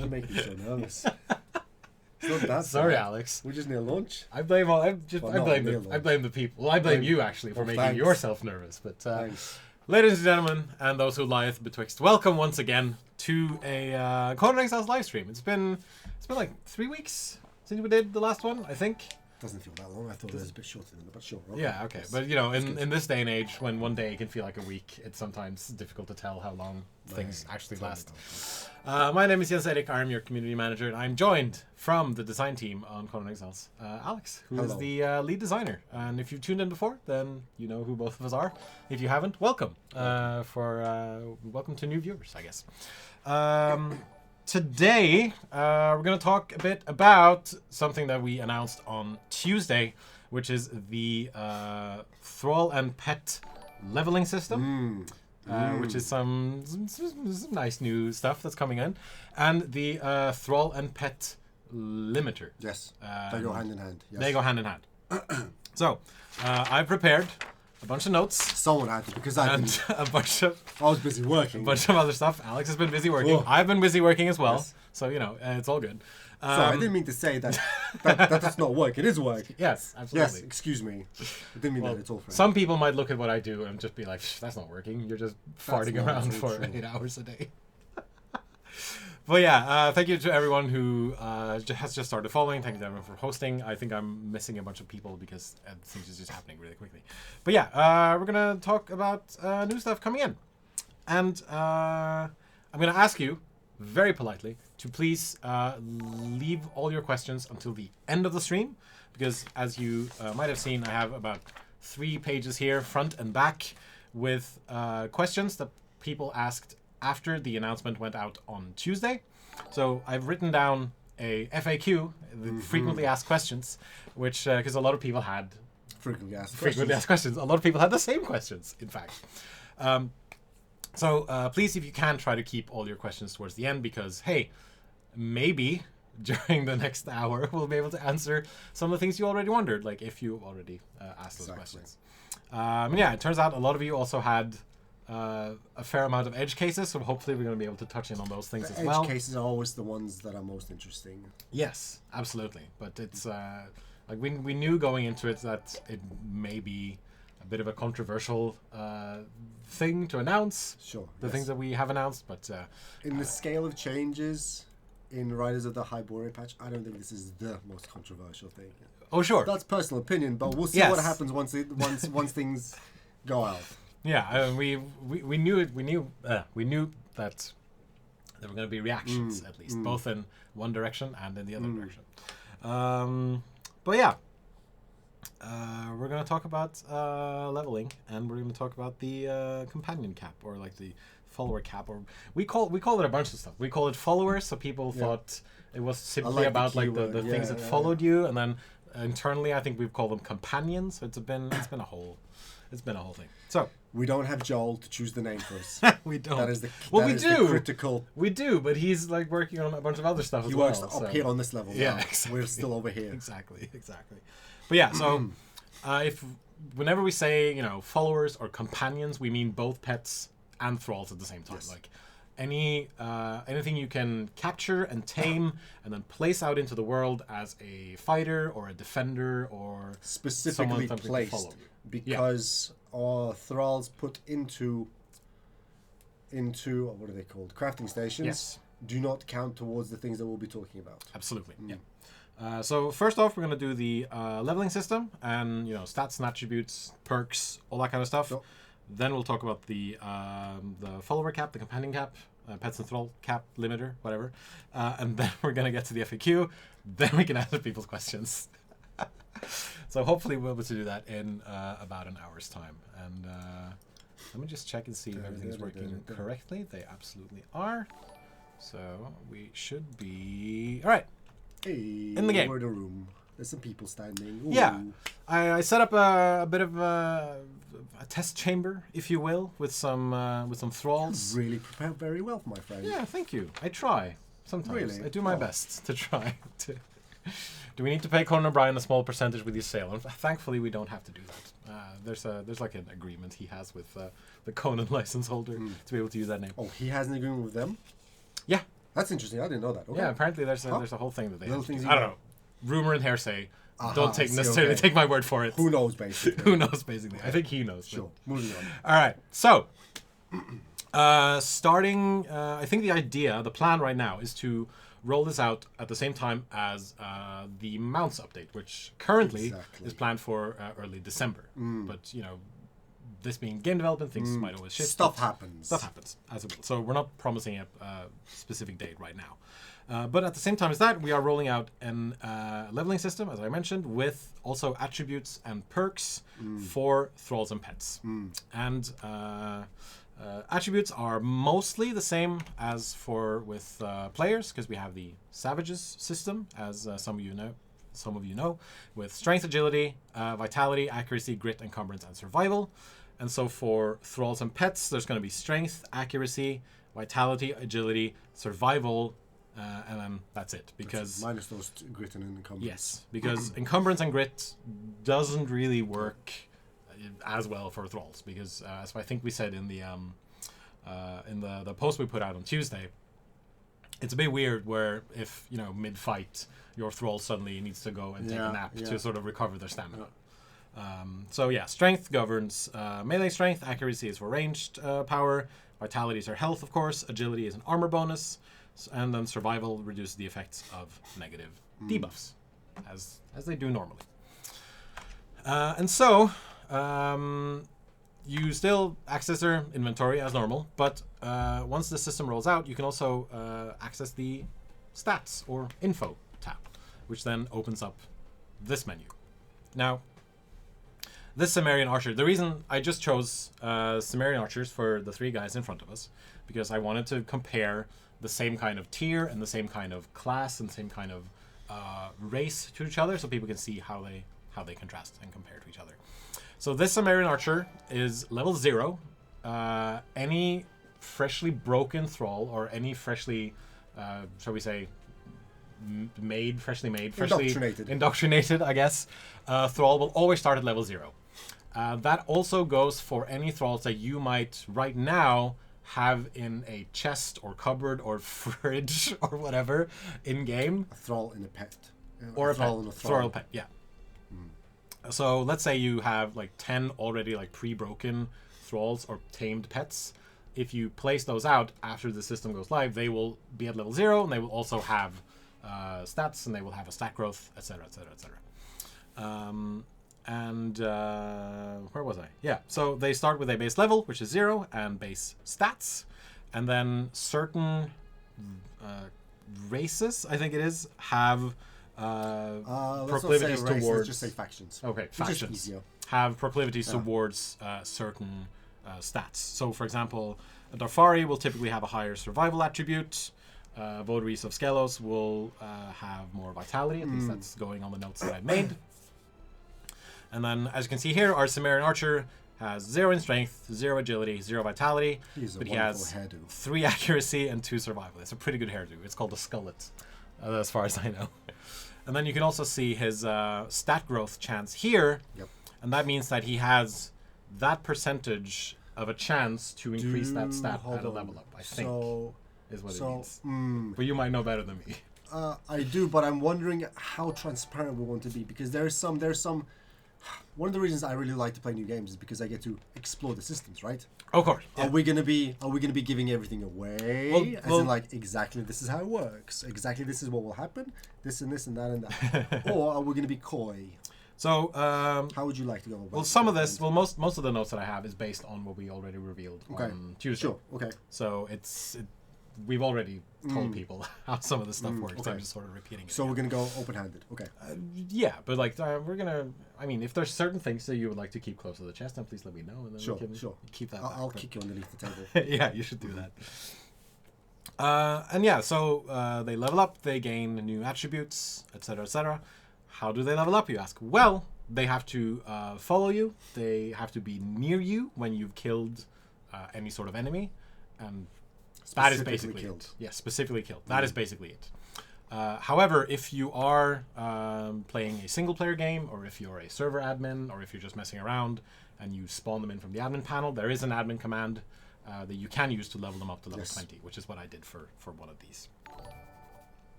you make me so nervous? It's not that Sorry, bad. Alex. We're just near lunch. I blame the people. Well, I blame you actually for making yourself nervous. But ladies and gentlemen, and those who lieth betwixt, welcome once again to a Conan Exiles live stream. It's been like 3 weeks since we did the last one, I think. Doesn't feel that long. I thought it was a bit shorter than that, but sure. Okay. Yeah, okay. But, you know, in this day and age, when one day can feel like a week, it's sometimes difficult to tell how long things actually last. My name is Jens Erik. I'm your community manager, and I'm joined from the design team on Conan Exiles, Alex, who is the lead designer. And if you've tuned in before, then you know who both of us are. If you haven't, welcome. Welcome to new viewers, I guess. Today, we're going to talk a bit about something that we announced on Tuesday, which is the Thrall and Pet leveling system, which is some nice new stuff that's coming in, and the Thrall and Pet limiter. Yes, they go hand in hand. Yes. They go hand in hand. So, I've prepared a bunch of notes. Someone had to, because I didn't. A bunch of... I was busy working. A bunch of other stuff. Alex has been busy working. Whoa. I've been busy working as well. Yes. So, you know, it's all good. Sorry, I didn't mean to say that that does not work. It is work. Yes, absolutely. Yes, excuse me. I didn't mean that. It's all fair. Some people might look at what I do and just be like, that's not working. You're just farting around for 8 hours a day. But yeah, thank you to everyone who has just started following. Thank you to everyone for hosting. I think I'm missing a bunch of people because things is just happening really quickly. But yeah, we're going to talk about new stuff coming in. And I'm going to ask you, very politely, to please leave all your questions until the end of the stream. Because as you might have seen, I have about 3 pages here, front and back, with questions that people asked after the announcement went out on Tuesday. So I've written down a FAQ, the frequently asked questions, which, because a lot of people had frequently asked questions. A lot of people had the same questions, in fact. So please, if you can, try to keep all your questions towards the end, because, hey, maybe during the next hour we'll be able to answer some of the things you already wondered, like if you already asked those questions. Yeah, it turns out a lot of you also had a fair amount of edge cases, so hopefully we're going to be able to touch in on those things as well. Edge cases are always the ones that are most interesting. Yes, absolutely. But it's like we knew going into it that it may be a bit of a controversial thing to announce. Sure. The things that we have announced, but in the scale of changes in Riders of the Hyborian patch, I don't think this is the most controversial thing. Oh, sure. That's personal opinion, but we'll see what happens once things go out. Yeah, we knew it. We knew that there were going to be reactions, at least, both in one direction and in the other direction. But yeah, we're going to talk about leveling, and we're going to talk about the companion cap, or like the follower cap, or we call it a bunch of stuff. We call it followers, so people thought it was simply about like the things that followed you, and then internally I think we've called them companions. So it's been a whole thing. So we don't have Joel to choose the name for us. We don't. That is the critical. We do, but he's like working on a bunch of other stuff as well. He works up here on this level. Yeah, now. exactly. We're still over here. Exactly. But yeah, so whenever we say, you know, followers or companions, we mean both pets and thralls at the same time. Yes. Like anything you can capture and tame and then place out into the world as a fighter or a defender or specifically placed. Follow you. Because our thralls put into what are they called? Crafting stations. Do not count towards the things that we'll be talking about. Absolutely. Yeah. So first off, we're going to do the leveling system and, you know, stats and attributes, perks, all that kind of stuff. Sure. Then we'll talk about the follower cap, the companion cap, pets and thrall cap, limiter, whatever. And then we're going to get to the FAQ. Then we can answer people's questions. So hopefully we'll be able to do that in about an hour's time. And let me just check and see if everything's working correctly. They absolutely are. So we should be... All right. Hey, in the game. We're in a room. There's some people standing. Ooh. Yeah. I set up a bit of a test chamber, if you will, with some thralls. You really prepared very well, my friend. Yeah, thank you. I try. Sometimes. Really? I do my best to try to... Do we need to pay Conan O'Brien a small percentage with his sale? And thankfully, we don't have to do that. There's like an agreement he has with the Conan license holder to be able to use that name. Oh, he has an agreement with them? Yeah. That's interesting. I didn't know that. Okay. Yeah, apparently there's a whole thing that they Little have to things do. you I don't know. know. Rumor and hearsay. Aha, Don't I see, necessarily okay. take my word for it. Who knows, basically. Who knows, basically. I think he knows. Sure. Moving on. All right. So, starting, I think the plan right now is to roll this out at the same time as the mounts update, which currently Exactly. is planned for early December. But, you know, this being game development, things might always shift. Stuff happens. Stuff happens, as it will. So we're not promising a specific date right now. But at the same time as that, we are rolling out an leveling system, as I mentioned, with also attributes and perks for thralls and pets. And attributes are mostly the same as with players, because we have the savages system, as some of you know, with strength, agility, vitality, accuracy, grit, encumbrance, and survival. And so for thralls and pets, there's going to be strength, accuracy, vitality, agility, survival, and then that's it. Because minus those grit and encumbrance. yes, because encumbrance and grit doesn't really work as well for thralls, because as I think we said in the post we put out on Tuesday, it's a bit weird where if, you know, mid-fight your thrall suddenly needs to go and take a nap to sort of recover their stamina. So yeah, strength governs melee strength, accuracy is for ranged power, vitality is our health, of course, agility is an armor bonus, and then survival reduces the effects of negative debuffs, as they do normally. And so you still access their inventory as normal, but once the system rolls out, you can also access the stats or info tab, which then opens up this menu. Now, this Cimmerian Archer, the reason I just chose Cimmerian Archers for the three guys in front of us, because I wanted to compare the same kind of tier and the same kind of class and the same kind of race to each other, so people can see how they contrast and compare to each other. So this Cimmerian Archer is level 0. Any freshly broken thrall or any freshly, shall we say, freshly indoctrinated, I guess, thrall will always start at level 0. That also goes for any thralls that you might right now have in a chest or cupboard or fridge or whatever in game. A thrall in a pet. Or a thrall pet. in a thrall. Pet, yeah. So let's say you have like 10 already like pre-broken thralls or tamed pets. If you place those out after the system goes live, they will be at level 0, and they will also have stats, and they will have a stat growth, etc., etc., etc. Where was I? Yeah, so they start with a base level, which is 0, and base stats, and then certain races, I think it is, have proclivities towards. Let's just say factions. Okay, factions easier. have proclivities towards certain stats. So, for example, a Darfari will typically have a higher survival attribute. Votaries of Skelos will have more vitality. At least that's going on the notes that I've made. And then, as you can see here, our Cimmerian Archer has 0 in strength, 0 agility, 0 vitality, but he has hairdo. 3 accuracy and 2 survival. It's a pretty good hairdo. It's called a skullet, as far as I know. And then you can also see his stat growth chance here, and that means that he has that percentage of a chance to increase that stat at a level up, I think, is what it means. But you might know better than me. I do, but I'm wondering how transparent we want to be, because there's some. One of the reasons I really like to play new games is because I get to explore the systems, right? Of course. Yeah. Are we gonna be giving everything away? As in, like, exactly this is how it works. Exactly this is what will happen. This and this and that and that. Or are we gonna be coy? So how would you like to go about? Well, some of this, most of the notes that I have is based on what we already revealed on Tuesday. Sure. Okay. So we've already told people how some of this stuff works. Okay. I'm just sort of repeating it. So we're gonna go open-handed. Okay. Yeah, but like we're gonna. I mean, if there's certain things that you would like to keep close to the chest, then please let me know, and then we can keep that. I'll kick you underneath the table. Yeah, you should do that. And yeah, so they level up, they gain new attributes, etc., etc. How do they level up, you ask? Well, they have to follow you. They have to be near you when you've killed any sort of enemy, and that is basically killed. it. Yeah, specifically killed. That is basically it. However, if you are playing a single-player game, or if you're a server admin, or if you're just messing around and you spawn them in from the admin panel, there is an admin command that you can use to level them up to level 20, which is what I did for one of these.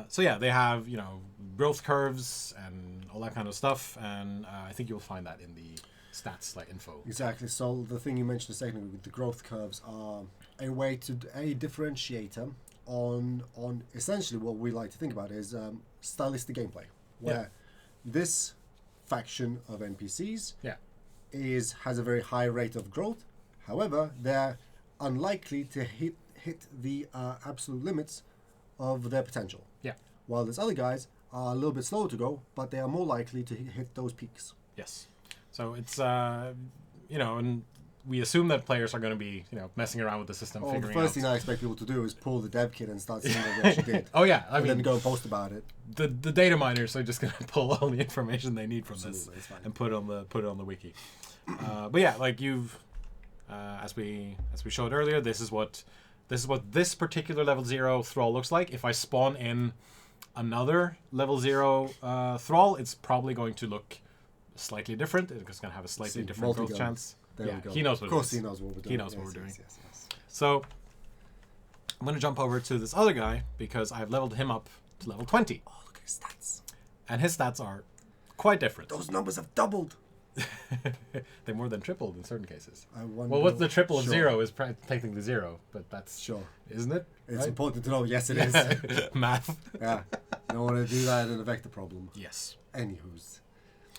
So yeah, they have, you know, growth curves and all that kind of stuff, and I think you'll find that in the stats like info. Exactly. So the thing you mentioned a second ago with the growth curves are a way to a differentiator on essentially what we like to think about is stylistic gameplay, where this faction of NPCs has a very high rate of growth. However, they're unlikely to hit the absolute limits of their potential. Yeah. While these other guys are a little bit slower to go, but they are more likely to hit those peaks. Yes. So it's you know, and we assume that players are going to be, you know, messing around with the system, The figuring first out. thing I expect people to do is pull the dev kit and start seeing what they actually did. Oh yeah, I And mean, then go and post about it. the data miners are just going to pull all the information they need from Absolutely, it's this fine. and put it on the wiki. But yeah, like you've as we showed earlier, this is what this particular level 0 thrall looks like. If I spawn in another level 0 thrall, it's probably going to look slightly different. It's going to have a slightly different growth chance. There Yeah, we go. he knows what Of course it is. he knows what we're doing. He knows what we're doing. Yes. So I'm going to jump over to this other guy because I've leveled him up to level 20. Oh, look at his stats. And his stats are quite different. Those numbers have doubled. They more than tripled in certain cases. I wonder, Well, what's the triple of Sure. 0 is technically 0, but that's Sure. isn't it? It's Right? important to know. Yes, it is. Math. Yeah. You don't want to do that in a vector problem. Yes. Anywho's.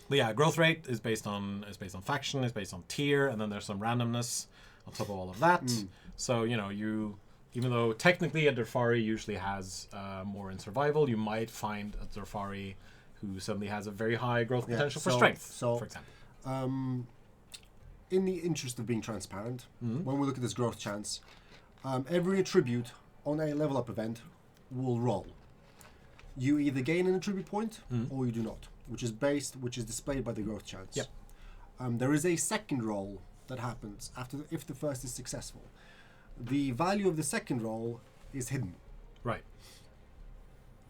But yeah, growth rate is based on faction, is based on tier, and then there's some randomness on top of all of that. So you know, even though technically a Dorfari usually has more in survival, you might find a Dorfari who suddenly has a very high growth potential for strength, for example. In the interest of being transparent, when we look at this growth chance, every attribute on a level up event will roll. You either gain an attribute point or you do not, which is displayed by the growth chance. Yep. There is a second roll that happens if the first is successful. The value of the second roll is hidden. Right.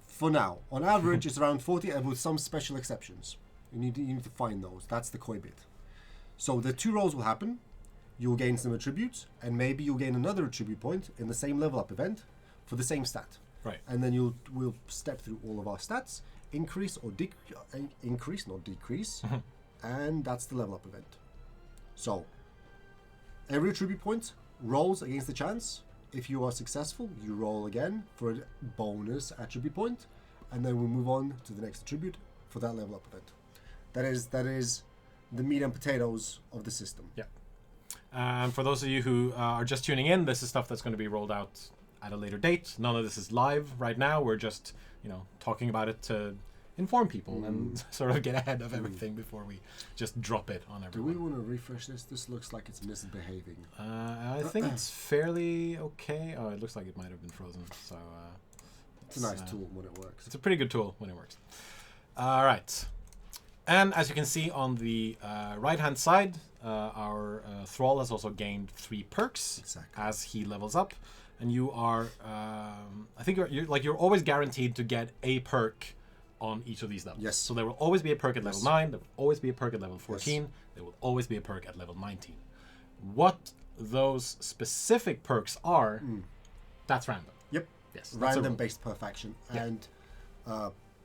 For now, on average, it's around 40, and with some special exceptions. You need to find those. That's the koi bit. So the 2 rolls will happen. You'll gain some attributes, and maybe you'll gain another attribute point in the same level up event for the same stat. Right. And then we'll step through all of our stats, increase, not decrease, and that's the level up event. So every attribute point rolls against the chance. If you are successful, you roll again for a bonus attribute point, and then we move on to the next attribute for that level up event. That is the meat and potatoes of the system. Yeah. And for those of you who are just tuning in, this is stuff that's going to be rolled out at a later date. None of this is live right now. We're just, you know, talking about it to inform people and sort of get ahead of everything before we just drop it on everyone. Do we want to refresh this? This looks like it's misbehaving. I think it's fairly okay. Oh, it looks like it might have been frozen. So it's a nice tool when it works. It's a pretty good tool when it works. All right. And as you can see on the right-hand side, our Thrall has also gained 3 perks as he levels up, and you are, I think you're always guaranteed to get a perk on each of these levels. Yes. So there will always be a perk at level 9. There will always be a perk at level 14. There will always be a perk at level 19. What those specific perks are, that's random. Yep. Yes. Random based per faction, and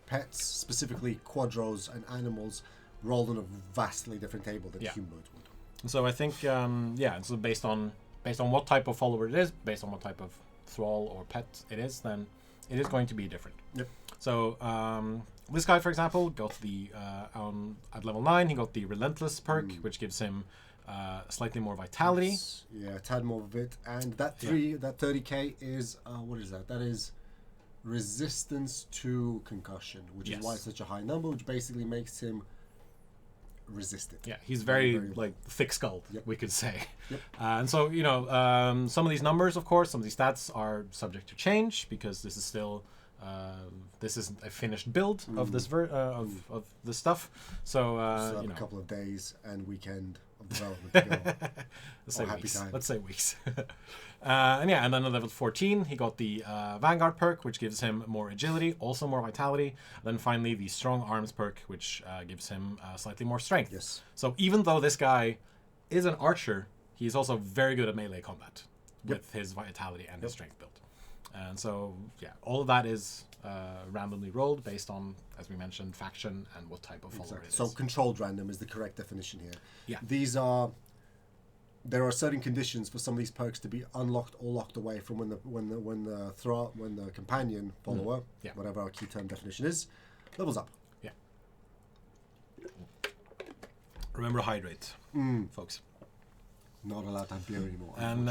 pets, specifically quadros and animals, rolled on a vastly different table than humanoids would. So I think, so based on what type of follower it is, based on what type of thrall or pet it is, then it is going to be different. Yep. So this guy, for example, got the at level 9, he got the Relentless perk, which gives him slightly more vitality. Yeah, a tad more of it, and that 30k is what is that? That is resistance to concussion, which is why it's such a high number, which basically makes him resisted. Yeah, he's very like thick-skulled, we could say. Yep. And so, you know, some of these numbers, of course, some of these stats are subject to change because this is still this isn't a finished build of this of this stuff. So a couple of days and weekend of development to go. Let's say weeks. And then at level 14, he got the Vanguard perk, which gives him more agility, also more vitality. And then finally, the Strong Arms perk, which gives him slightly more strength. Yes. So even though this guy is an archer, he's also very good at melee combat with his vitality and his strength build. And so, yeah, all of that is randomly rolled based on, as we mentioned, faction and what type of follower it is. So controlled random is the correct definition here. Yeah. There are certain conditions for some of these perks to be unlocked or locked away from when the companion follower, whatever our key term definition is, levels up. Yeah. Remember to hydrate, folks. Not allowed to have beer anymore. And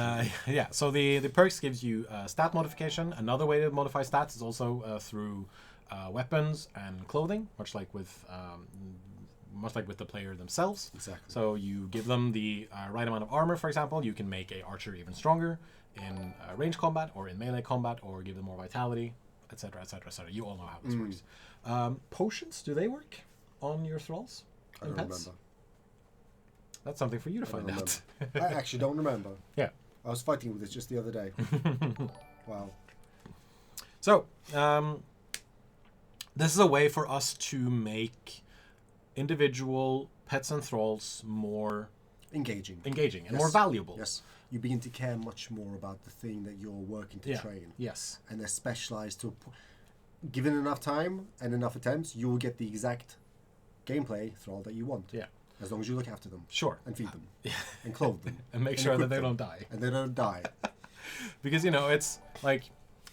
yeah, so the perks gives you stat modification. Another way to modify stats is also through weapons and clothing, much like with the player themselves. Exactly. So you give them the right amount of armor, for example. You can make a archer even stronger in range combat or in melee combat, or give them more vitality, etc., etc., etc. You all know how this works. Potions, do they work on your thralls? I don't remember. That's something for you to find out. I actually don't remember. Yeah. I was fighting with this just the other day. Wow. So, this is a way for us to make individual pets and thralls more engaging and more valuable. Yes. You begin to care much more about the thing that you're working to train. Yes. And they're specialized to... Given enough time and enough attempts, you will get the exact gameplay thrall that you want. Yeah. As long as you look after them. Sure. And feed them. And clothe them. And make sure that they don't die. And they don't die. Because, it's like,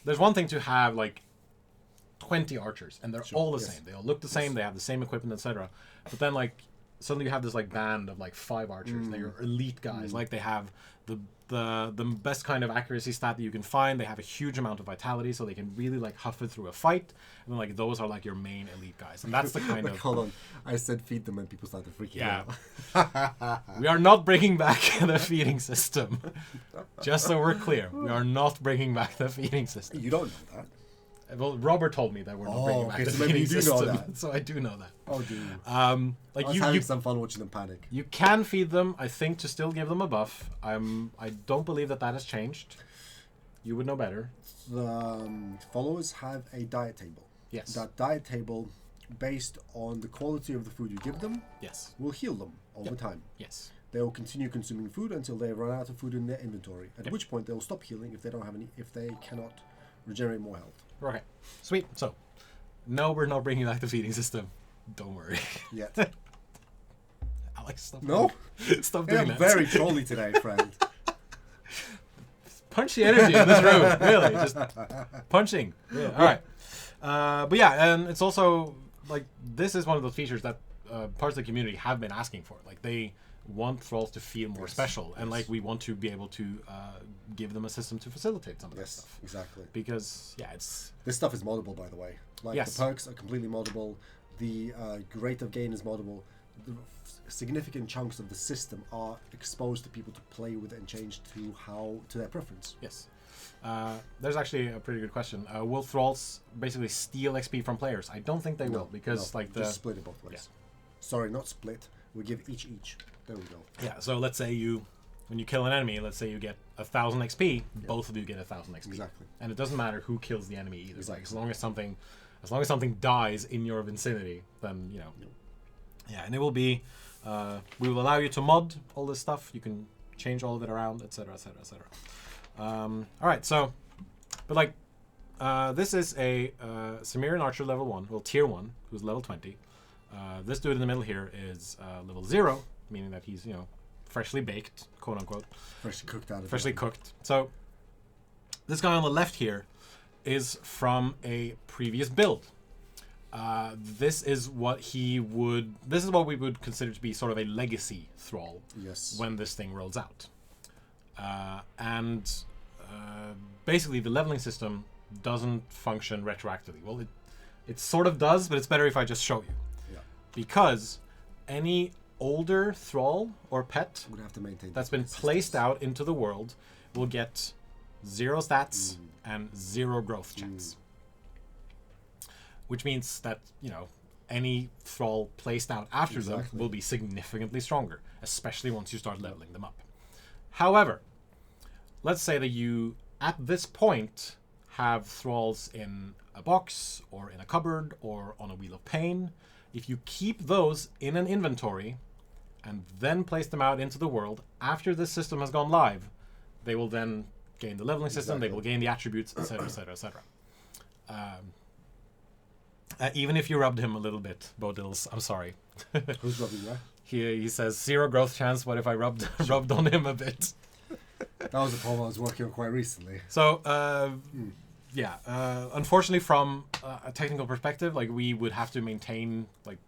there's one thing to have, 20 archers, and they're all the same. They all look the same, they have the same equipment, etc. But then, suddenly you have this, band of, 5 archers. They're elite guys. They have the best kind of accuracy stat that you can find. They have a huge amount of vitality, so they can really, huff it through a fight. And then, those are, your main elite guys. And that's the kind of... Hold on. I said feed them and people started freaking out. We are not bringing back the feeding system. Just so we're clear. We are not bringing back the feeding system. You don't know that. Well, Robert told me that we're not bringing back the feeding system. So I do know that. Oh, do you? I was having some fun watching them panic. You can feed them, I think, to still give them a buff. I don't believe that has changed. You would know better. The followers have a diet table. Yes. That diet table, based on the quality of the food you give them, will heal them over time. Yes. They will continue consuming food until they run out of food in their inventory. At which point they will stop healing if they don't have any. If they cannot regenerate more health. Okay. Sweet. So, no, we're not bringing back the feeding system. Don't worry. Yet. Alex, stop. No. Stop doing that. I'm very trolly today, friend. Punchy energy in this room. Really, just punching. Yeah. All right. But yeah, and it's also this is one of those features that parts of the community have been asking for. They want thralls to feel more special, and we want to be able to give them a system to facilitate some of that stuff. Exactly. Because this stuff is moddable, by the way. The perks are completely moddable. The rate of gain is moddable. The significant chunks of the system are exposed to people to play with and change to their preference. Yes. There's actually a pretty good question. Will thralls basically steal XP from players? I don't think they will, because just split it both ways. Yeah. Sorry, not split. We give each. There we go. Yeah. So let's say when you kill an enemy, let's say you get 1,000 XP. Both of you get 1,000 XP. Exactly. And it doesn't matter who kills the enemy either. Exactly. As long as something dies in your vicinity, then Yeah, and it will be. We will allow you to mod all this stuff. You can change all of it around, etc., etc., etc. All right, so, but this is a Cimmerian Archer level 1, well, tier 1, who's level 20. This dude in the middle here is level 0, meaning that he's, freshly baked, quote unquote. Freshly cooked. So, this guy on the left here is from a previous build. This is what we would consider to be sort of a legacy thrall. Yes. When this thing rolls out. Basically the leveling system doesn't function retroactively. Well, it sort of does, but it's better if I just show you. Yeah. Because any older thrall or pet would have to maintain that's been placed out into the world will get 0 stats and 0 growth chance. Which means that, any thrall placed out after them will be significantly stronger, especially once you start leveling them up. However, let's say that you, at this point, have thralls in a box, or in a cupboard, or on a wheel of pain. If you keep those in an inventory, and then place them out into the world, after this system has gone live, they will then gain the leveling system. They will gain the attributes, etc., etc., etc. Even if you rubbed him a little bit, Bodils, I'm sorry. Who's rubbing that? He says 0 growth chance. What if I rubbed on him a bit? That was a problem I was working on quite recently. So yeah, unfortunately, from a technical perspective, like we would have to maintain like.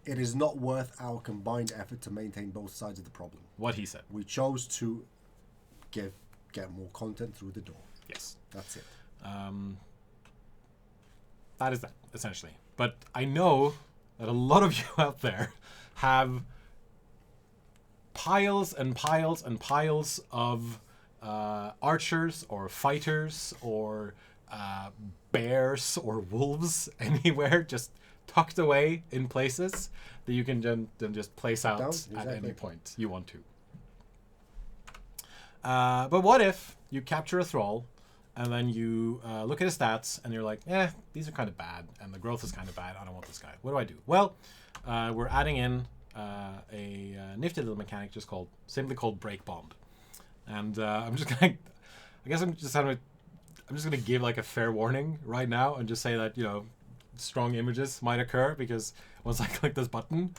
It is not worth our combined effort to maintain both sides of the problem. What he said. We chose to get more content through the door. Yes. That's it. That is that, essentially. But I know that a lot of you out there have piles and piles and piles of archers or fighters or bears or wolves anywhere just tucked away in places that you can then just place out at any point you want to. But what if you capture a thrall and then you look at his stats and you're like, these are kind of bad and the growth is kind of bad. I don't want this guy. What do I do? Well, we're adding in a nifty little mechanic simply called break bond. And I'm just gonna give like a fair warning right now and just say that, you know, strong images might occur because once I click this button,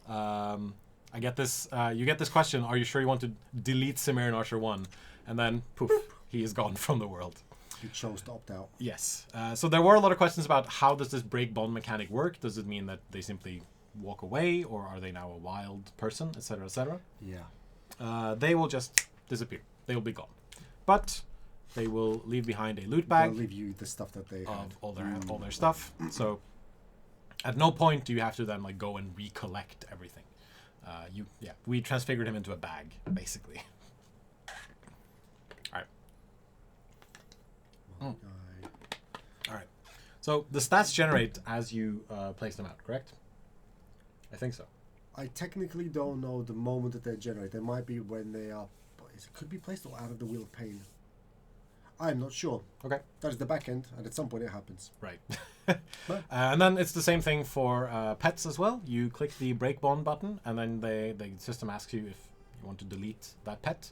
I get this. You get this question: are you sure you want to delete Cimmerian Archer 1? And then poof, he is gone from the world. You chose to opt out. Yes. So there were a lot of questions about how does this break bond mechanic work? Does it mean that they simply walk away, or are they now a wild person, etc., etc.? Yeah. They will just disappear. They will be gone. But they will leave behind a loot bag. They'll leave you the stuff that they of all their stuff. So at no point do you have to then like go and recollect everything. We transfigured him into a bag, basically. All right. All right. So the stats generate as you place them out, correct? I think so. I technically don't know the moment that they generate. They might be when they are. It could be placed or out of the Wheel of Pain. I'm not sure. Okay. That is the back end, and at some point it happens. Right. And then it's the same thing for pets as well. You click the break bond button, and then the system asks you if you want to delete that pet.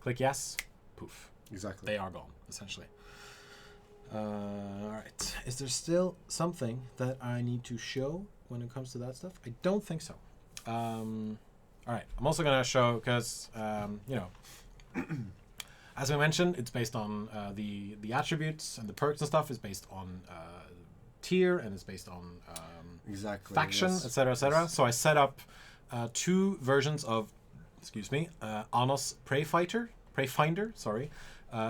Click yes. Poof. Exactly. They are gone, essentially. All right. Is there still something that I need to show when it comes to that stuff? I don't think so. All right. I'm also going to show, because, you know, as I mentioned, it's based on the attributes and the perks and stuff is based on tier and it's based on faction, etc., etc. Yes. So I set up 2 versions of, Anos Preyfinder,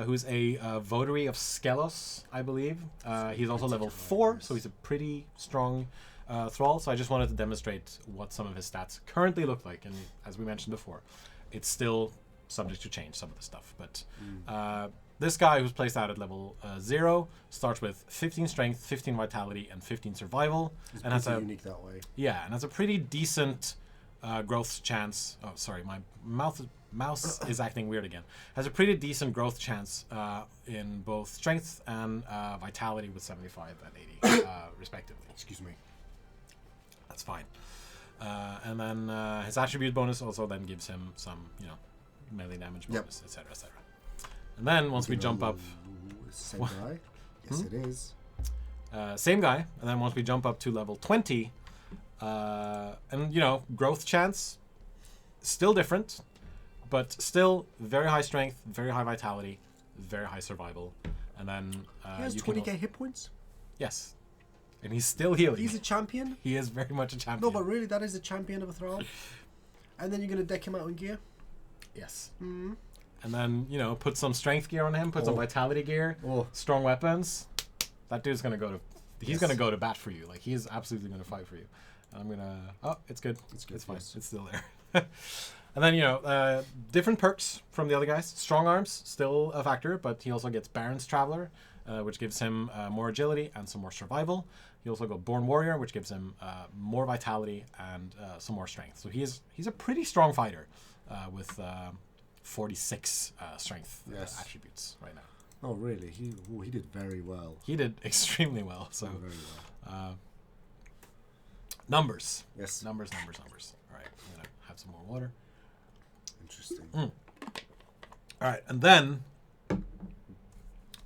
who's a votary of Skelos, I believe. He's also level 4, so he's a pretty strong thrall. So I just wanted to demonstrate what some of his stats currently look like. And as we mentioned before, it's still subject to change, some of the stuff. But this guy who's placed out at level 0 starts with 15 strength, 15 vitality, and 15 survival. It's and has a unique that way. Yeah, and has a pretty decent growth chance. Oh, sorry, my mouse is acting weird again. Has a pretty decent growth chance in both strength and vitality with 75 and 80 respectively. Excuse me. That's fine. And then his attribute bonus also then gives him some, you know, melee damage bonus, etc., etc. And then once we jump up, same guy. Yes, it is. Same guy. And then once we jump up to level 20, and you know, growth chance still different, but still very high strength, very high vitality, very high survival, and then he has 20k hit points. Yes, and he's still healing. He's a champion. He is very much a champion. No, but really, that is a champion of a thrall. And then you're gonna deck him out in gear. Yes. Mm-hmm. And then, you know, put some strength gear on him, put some vitality gear, strong weapons. That dude's gonna go to. He's gonna go to bat for you. Like, he is absolutely gonna fight for you. And I'm gonna. Oh, it's good. It's fine. Yes. It's still there. And then, you know, different perks from the other guys. Strong arms, still a factor, but he also gets Baron's Traveler, which gives him more agility and some more survival. He also got Born Warrior, which gives him more vitality and some more strength. So he's a pretty strong fighter with 46 strength attributes right now. Oh, really? He did very well. He did extremely well. So very well. Numbers. Yes. Numbers. All right, I'm gonna have some more water. Interesting. All right, and then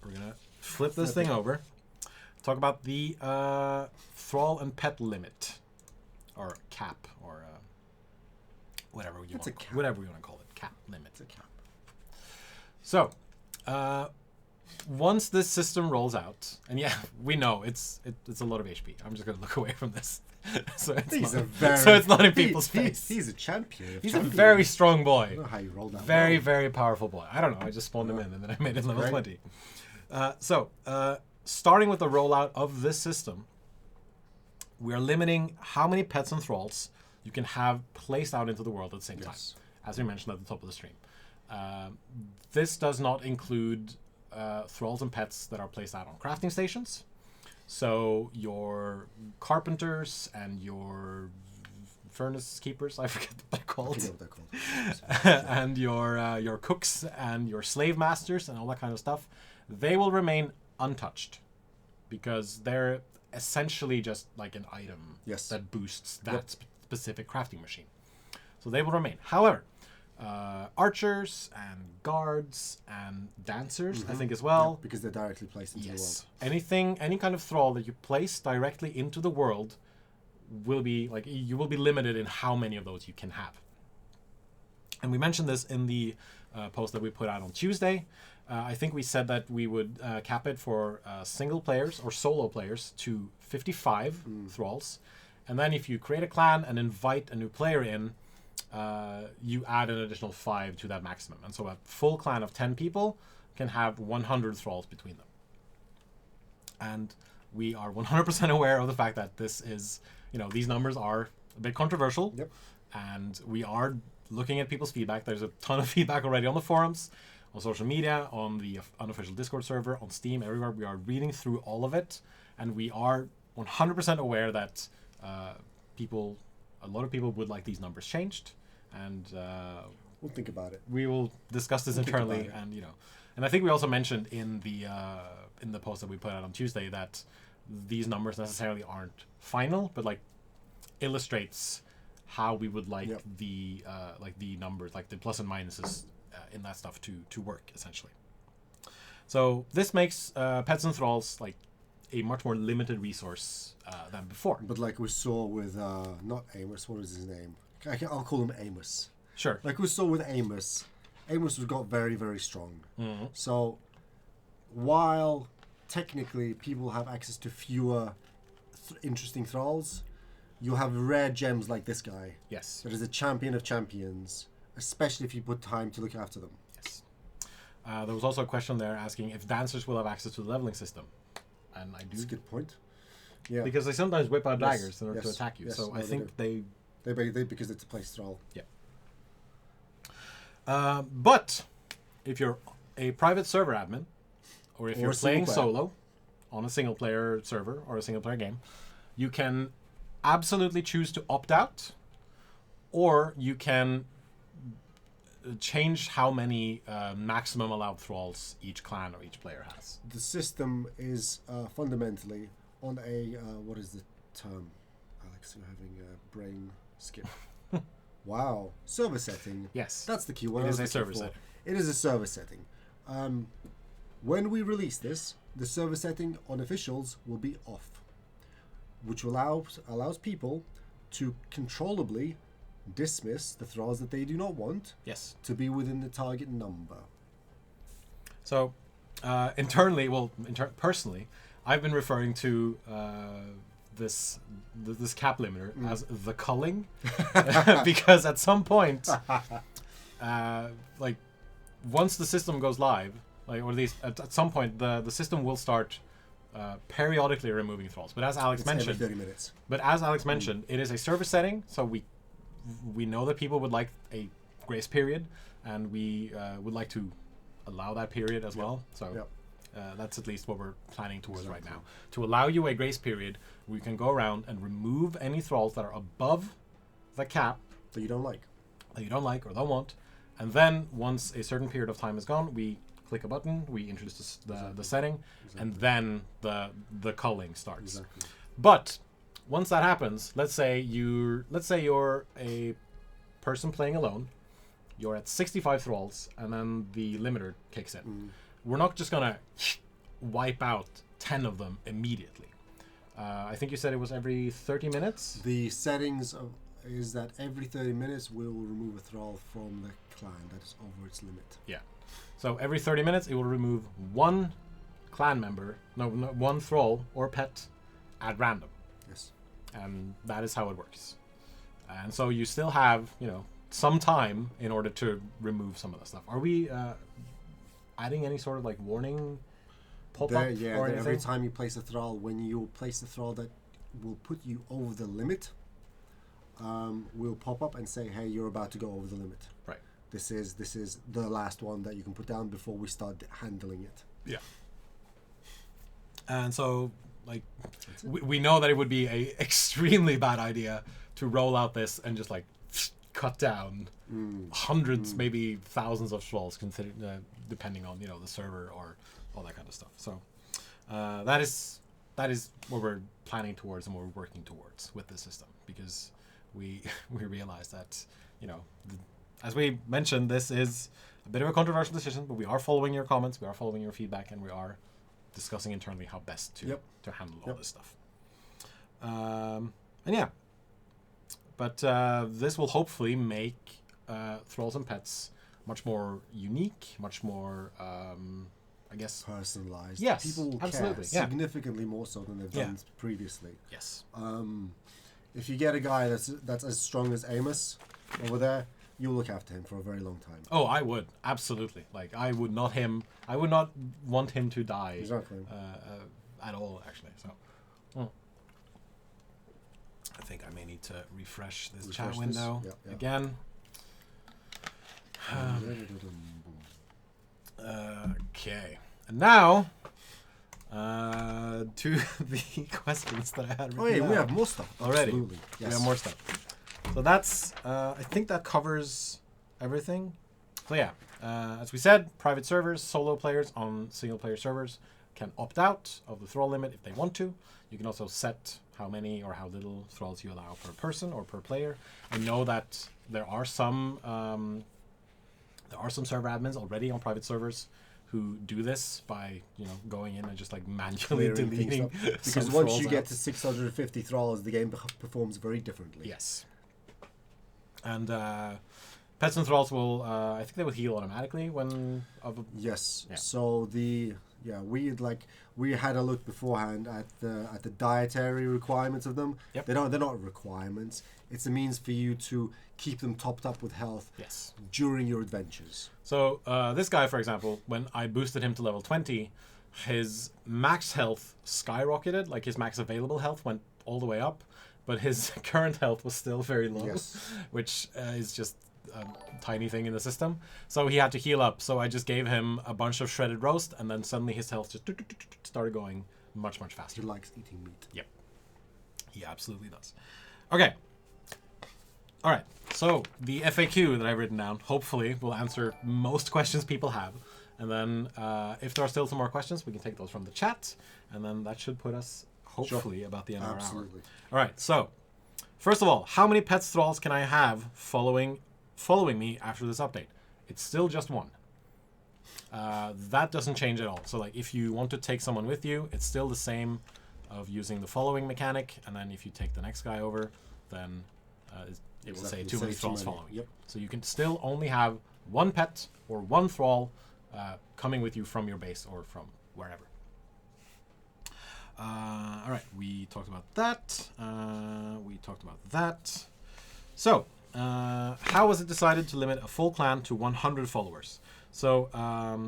we're gonna flip this thing over. Talk about the thrall and pet limit, or cap, or whatever you want to call it. Cap limit. It's a cap. So, once this system rolls out, and yeah, we know it's a lot of HP. I'm just gonna look away from this, so it's not in people's face. He's a champion. He's a very strong boy. I don't know how you rolled that. Very powerful boy. I don't know. I just spawned him in, and then I made it level 20. Starting with the rollout of this system, we are limiting how many pets and thralls you can have placed out into the world at the same time, as we mentioned at the top of the stream. This does not include thralls and pets that are placed out on crafting stations. So your carpenters and your furnace keepers, I forget what they're called. I forget what they're called. And your cooks and your slave masters and all that kind of stuff, they will remain untouched because they're essentially just like an item that boosts that specific crafting machine. So they will remain. However, archers and guards and dancers, I think as well. Because they're directly placed into the world. Any kind of thrall that you place directly into the world will be like, you will be limited in how many of those you can have. And we mentioned this in the post that we put out on Tuesday. I think we said that we would cap it for single players or solo players to 55 thralls. And then if you create a clan and invite a new player in, you add an additional 5 to that maximum. And so a full clan of 10 people can have 100 thralls between them. And we are 100% aware of the fact that this is, these numbers are a bit controversial. Yep. And we are looking at people's feedback. There's a ton of feedback already on the forums, on social media, on the unofficial Discord server, on Steam, everywhere. We are reading through all of it. And we are 100% aware that a lot of people would like these numbers changed. And we'll think about it. We will discuss this internally, and I think we also mentioned in the post that we put out on Tuesday that these numbers necessarily aren't final, but like illustrates how we would like the numbers, like the plus and minuses in that stuff to work essentially. So this makes pets and thralls like a much more limited resource than before. But like we saw with not Amos, what was his name? I'll call him Amos. Sure. Like we saw with Amos got very, very strong. Mm-hmm. So while technically people have access to fewer interesting thralls, you'll have rare gems like this guy. Yes. That is a champion of champions, especially if you put time to look after them. Yes. There was also a question there asking if dancers will have access to the leveling system. And I do. That's a good point. Yeah. Because they sometimes whip out daggers in order to attack you. Yes. So I think they because it's a place thrall. Yeah. But if you're a private server admin, or if you're playing solo on a single player server or a single player game, you can absolutely choose to opt out, or you can change how many maximum allowed thralls each clan or each player has. The system is fundamentally on a what is the term? Alex, you're having a brain skip. Wow, server setting. Yes, that's the key word. It is a server setting. It is a server setting. When we release this, the server setting on officials will be off, which allows people to controllably dismiss the thralls that they do not want. Yes. To be within the target number. So, internally, personally, I've been referring to this cap limiter as the culling, because at some point, like once the system goes live, like or at least at some point, the system will start periodically removing thralls. But as Alex mentioned, every 30 minutes. But as Alex mentioned, it is a service setting, so we know that people would like a grace period, and we would like to allow that period as well. So that's at least what we're planning towards right now. To allow you a grace period, we can go around and remove any thralls that are above the cap that you don't like or don't want, and then once a certain period of time is gone, we click a button, we introduce the setting, and then the culling starts. Exactly. But once that happens, let's say you're a person playing alone, you're at 65 thralls, and then the limiter kicks in. We're not just gonna wipe out 10 of them immediately. I think you said it was every 30 minutes? The settings is that every 30 minutes we will remove a thrall from the clan that is over its limit. Yeah. So every 30 minutes it will remove one clan member, one thrall or pet at random. Yes. And that is how it works. And so you still have, some time in order to remove some of the stuff. Are we adding any sort of like warning pop-up or anything? Every time you place a thrall, when you place a thrall that will put you over the limit, will pop up and say, hey, you're about to go over the limit. Right. This is the last one that you can put down before we start handling it. Yeah. And so, like, we know that it would be a extremely bad idea to roll out this and just like cut down hundreds, maybe thousands of thralls, depending on the server or all that kind of stuff. So that is what we're planning towards and what we're working towards with this system, because we realize that as we mentioned, this is a bit of a controversial decision, but we are following your comments, we are following your feedback, and we are discussing internally how best to handle all this stuff. But this will hopefully make thralls and pets much more unique, much more, I guess, personalized. Yes, people will absolutely, care significantly more so than they've done previously. Yes. If you get a guy that's as strong as Amos over there, you'll look after him for a very long time. Oh, I would, absolutely. Like, I would not want him to die. Exactly. At all, actually. So, I think I may need to refresh this chat window again. Okay, and now to the questions that I had. Oh yeah, we have more stuff already. Absolutely. Yes. We have more stuff. So that's, I think that covers everything. So yeah, as we said, private servers, solo players on single player servers can opt out of the thrall limit if they want to. You can also set how many or how little thralls you allow per person or per player. I know that there are some server admins already on private servers who do this by going in and just like manually deleting. Because once you get to 650 thralls, the game performs very differently. Yes. And pets and thralls will, I think they will heal automatically when. Yes. Yeah. So we had a look beforehand at the dietary requirements of them. Yep. They're not requirements. It's a means for you to keep them topped up with health. Yes. During your adventures. So this guy, for example, when I boosted him to level 20, his max health skyrocketed. Like his max available health went all the way up, but his current health was still very low, which is just a tiny thing in the system. So he had to heal up. So I just gave him a bunch of shredded roast, and then suddenly his health just started going much, much faster. He likes eating meat. Yep. He absolutely does. Okay. All right. So the FAQ that I've written down hopefully will answer most questions people have. And then if there are still some more questions, we can take those from the chat. And then that should put us hopefully about the end of our hour. All right. So first of all, how many pets thralls can I have following me after this update? It's still just one. That doesn't change at all. So like if you want to take someone with you, it's still the same of using the following mechanic. And then if you take the next guy over, then it will say too many thralls following. Yep. So you can still only have one pet or one thrall coming with you from your base or from wherever. All right, we talked about that. So, how was it decided to limit a full clan to 100 followers? So,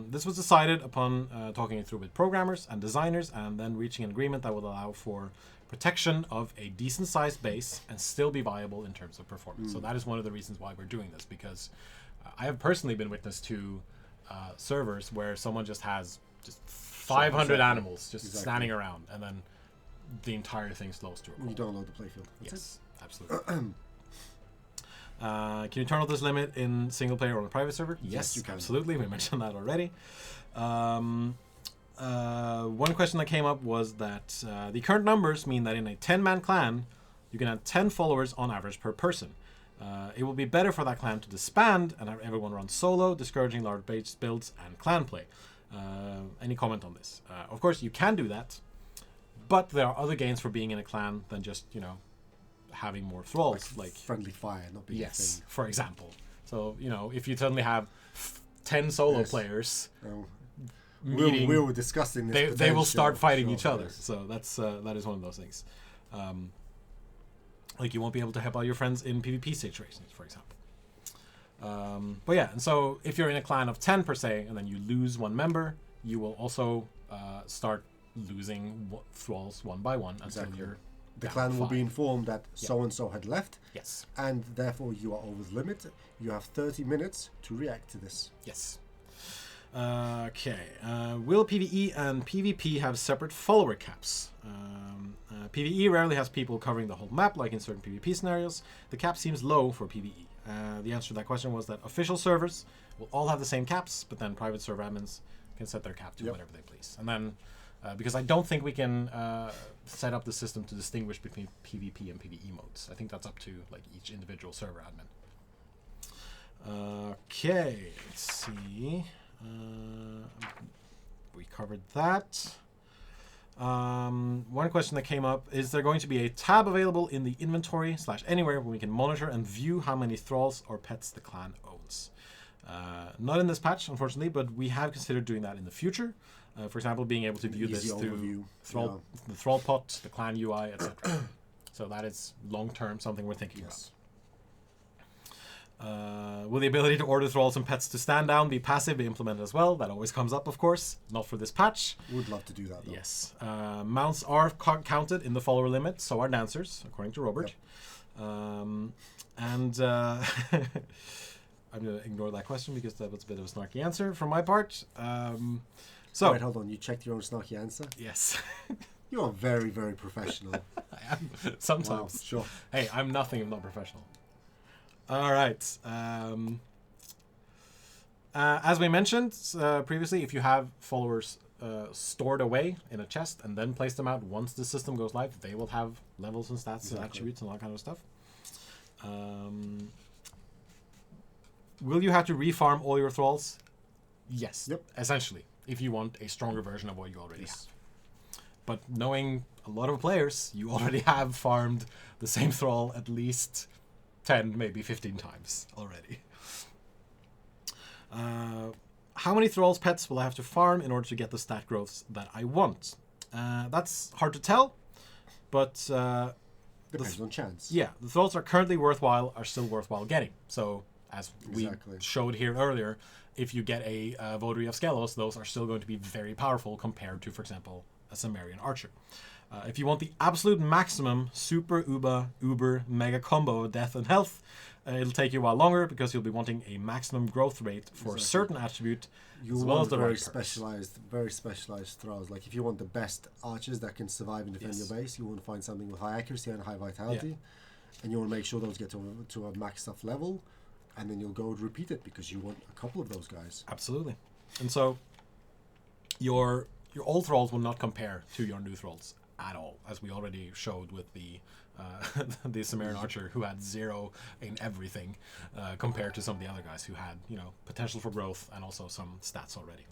this was decided upon talking it through with programmers and designers, and then reaching an agreement that would allow for protection of a decent-sized base and still be viable in terms of performance. So that is one of the reasons why we're doing this, because I have personally been witness to servers where someone just has 500 animals just standing around, and then the entire thing slows to a crawl. You don't load the playfield. Yes, absolutely. Can you turn off this limit in single player or on a private server? Yes, you can. Absolutely. We mentioned that already. One question that came up was that the current numbers mean that in a 10-man clan, you can have 10 followers on average per person. It will be better for that clan to disband and have everyone run solo, discouraging large base builds and clan play. Any comment on this? Of course, you can do that, but there are other gains for being in a clan than just, you know, having more thralls. Like friendly fire, not being a thing. for example. So, you know, if you suddenly have 10 solo players meeting, we were discussing this. They will start fighting each other. So that's that is one of those things. Like you won't be able to help out your friends in PvP situations, for example. But yeah, and so if you're in a clan of 10 per se, and then you lose one member, you will also start losing thralls one by one until you're the clan will be informed that so and so had left. Yes. And therefore you are over the limit. You have 30 minutes to react to this. Yes. Okay. Will PvE and PvP have separate follower caps? PvE rarely has people covering the whole map, like in certain PvP scenarios. The cap seems low for PvE. The answer to that question was that official servers will all have the same caps, but then private server admins can set their cap to whatever they please. And then, because I don't think we can set up the system to distinguish between PvP and PvE modes. I think that's up to like each individual server admin. Okay, let's see. We covered that. One question that came up, is there going to be a tab available in the inventory / anywhere where we can monitor and view how many thralls or pets the clan owns? Not in this patch, unfortunately, but we have considered doing that in the future. For example, being able to view this through the thrall pot, the clan UI, etc. So that is long-term something we're thinking about. Will the ability to order thralls and pets to stand down be passive, be implemented as well? That always comes up, of course. Not for this patch. Would love to do that, though. Yes. Mounts are counted in the follower limit, so are dancers, according to Robert. Yep. I'm going to ignore that question because that was a bit of a snarky answer from my part. So wait, hold on. You checked your own snarky answer? Yes. You are very, very professional. I am. Sometimes. Wow, sure. Hey, I'm nothing if not professional. All right. As we mentioned previously, if you have followers stored away in a chest and then place them out once the system goes live, they will have levels and stats and attributes and all that kind of stuff. Will you have to refarm all your thralls? Yes. Yep. Essentially, if you want a stronger version of what you already have. But knowing a lot of players, you already have farmed the same thrall at least 10, maybe 15 times already. How many thralls pets will I have to farm in order to get the stat growths that I want? That's hard to tell, but depends on chance. Yeah, the thralls are currently still worthwhile getting. So as we showed here earlier, if you get a Votary of Skelos, those are still going to be very powerful compared to, for example, a Sumerian archer. If you want the absolute maximum super uber mega combo of death and health, it'll take you a while longer because you'll be wanting a maximum growth rate for a certain attribute. You as well want as the very specialized thralls. Like if you want the best archers that can survive and defend your base, you want to find something with high accuracy and high vitality, and you want to make sure those get to a maxed up level, and then you'll go and repeat it because you want a couple of those guys. Absolutely. And so your old thralls will not compare to your new thralls at all, as we already showed with the the Sumerian archer who had 0 in everything compared to some of the other guys who had, you know, potential for growth and also some stats already.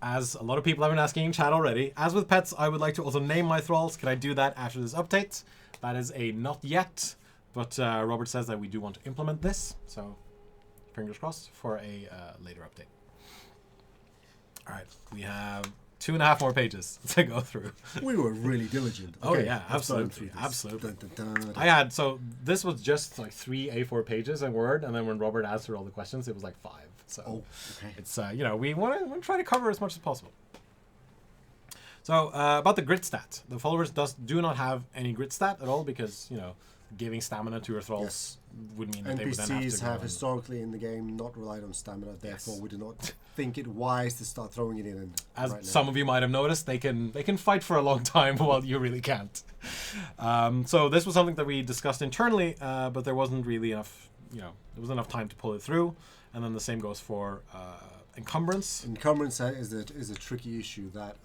As a lot of people have been asking in chat already, as with pets, I would like to also name my thralls. Can I do that after this update? That is a not yet, but Robert says that we do want to implement this, so fingers crossed for a later update. All right, we have 2.5 more pages to go through. We were really diligent. Okay, oh yeah, absolutely. So this was just like 3 A4 pages in Word, and then when Robert answered all the questions, it was like 5. So it's you know, we want to try to cover as much as possible. So about the grit stat, the followers do not have any grit stat at all because, you know, giving stamina to your thralls would mean that they would then have to NPCs have historically in the game not relied on stamina, therefore we do not think it wise to start throwing it in. As some of you might have noticed, they can fight for a long time while you really can't. So this was something that we discussed internally, but there wasn't really enough, you know, there wasn't enough time to pull it through. And then the same goes for encumbrance. Encumbrance is a tricky issue that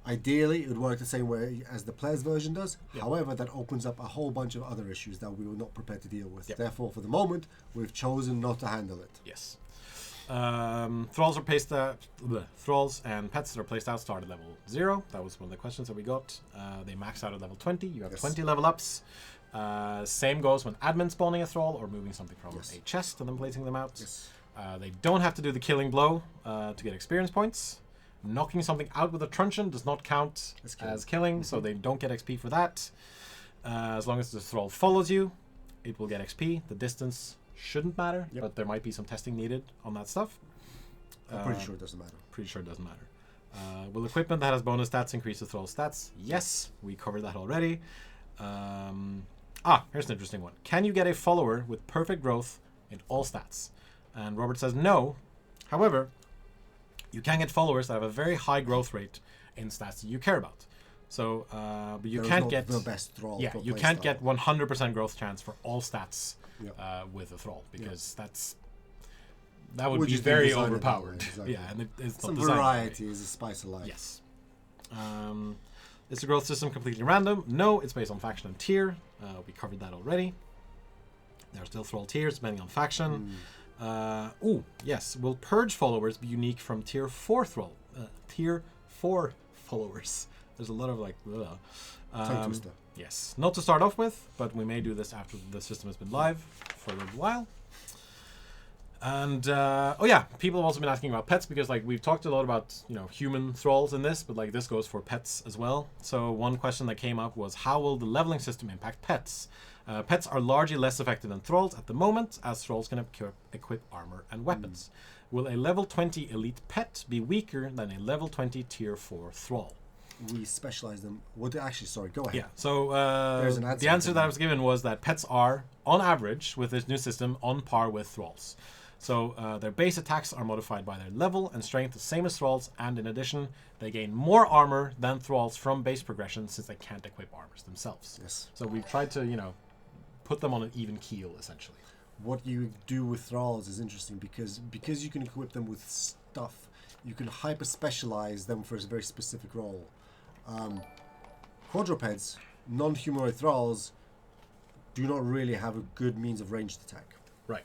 ideally it would work the same way as the player's version does. However, that opens up a whole bunch of other issues that we were not prepared to deal with. Therefore, for the moment, we've chosen not to handle it. Yes. Thralls are placed thralls and pets that are placed out start at level 0. That was one of the questions that we got. They max out at level 20. You have 20 level ups. Same goes when admin spawning a thrall or moving something from a chest and then placing them out. They don't have to do the killing blow to get experience points. Knocking something out with a truncheon does not count as killing, so they don't get XP for that. As long as the thrall follows you, it will get XP. The distance shouldn't matter, but there might be some testing needed on that stuff. I'm pretty sure it doesn't matter. Pretty sure it doesn't matter. Will equipment that has bonus stats increase the thrall stats? Yes, we covered that already. Here's an interesting one. Can you get a follower with perfect growth in all stats? And Robert says no. However, you can get followers that have a very high growth rate in stats that you care about. So, but you can't get the best thrall. Yeah, you can't get 100% growth chance for all stats with a thrall because that would be very overpowered. Exactly. Yeah, and it's some not variety is a spice of life. Yes. Is the growth system completely random? No, it's based on faction and tier. We covered that already. There are still thrall tiers depending on faction. Yes. Will purge followers be unique from tier 4 thrall? Tier 4 followers. There's a lot of Tongue twister. Yes. Not to start off with, but we may do this after the system has been live for a little while. And people have also been asking about pets because we've talked a lot about human thralls in this, but this goes for pets as well. So one question that came up was how will the leveling system impact pets? Pets are largely less effective than thralls at the moment, as thralls can equip armor and weapons. Will a level 20 elite pet be weaker than a level 20 tier 4 thrall? We specialize them. Sorry, go ahead. Yeah, so the answer that I was given was that pets are, on average, with this new system, on par with thralls. So their base attacks are modified by their level and strength, the same as thralls, and in addition, they gain more armor than thralls from base progression since they can't equip armors themselves. Yes. So we've tried to, put them on an even keel, essentially. What you do with thralls is interesting because you can equip them with stuff, you can hyper specialize them for a very specific role. Quadrupeds, non-humanoid thralls, do not really have a good means of ranged attack. Right.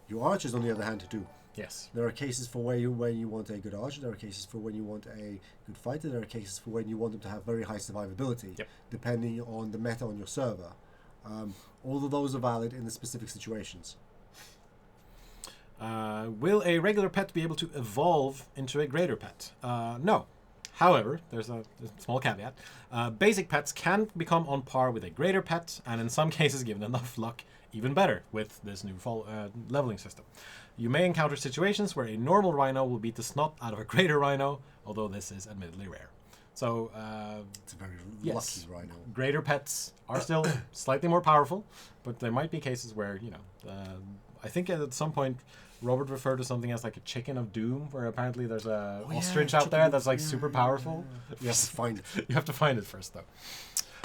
Your archers, on the other hand, do. Yes. There are cases for when you want a good archer. There are cases for when you want a good fighter. There are cases for when you want them to have very high survivability, depending on the meta on your server. All of those are valid in the specific situations. Will a regular pet be able to evolve into a greater pet? No. However, there's a small caveat. Basic pets can become on par with a greater pet, and in some cases, given enough luck, even better with this new leveling system. You may encounter situations where a normal rhino will beat the snot out of a greater rhino, although this is admittedly rare. So, it's a very lucky rhino. Greater pets are still slightly more powerful, but there might be cases where, I think at some point, Robert referred to something as a chicken of doom, where apparently there's a ostrich out there that's super powerful. You have to find it. You have to find it first, though.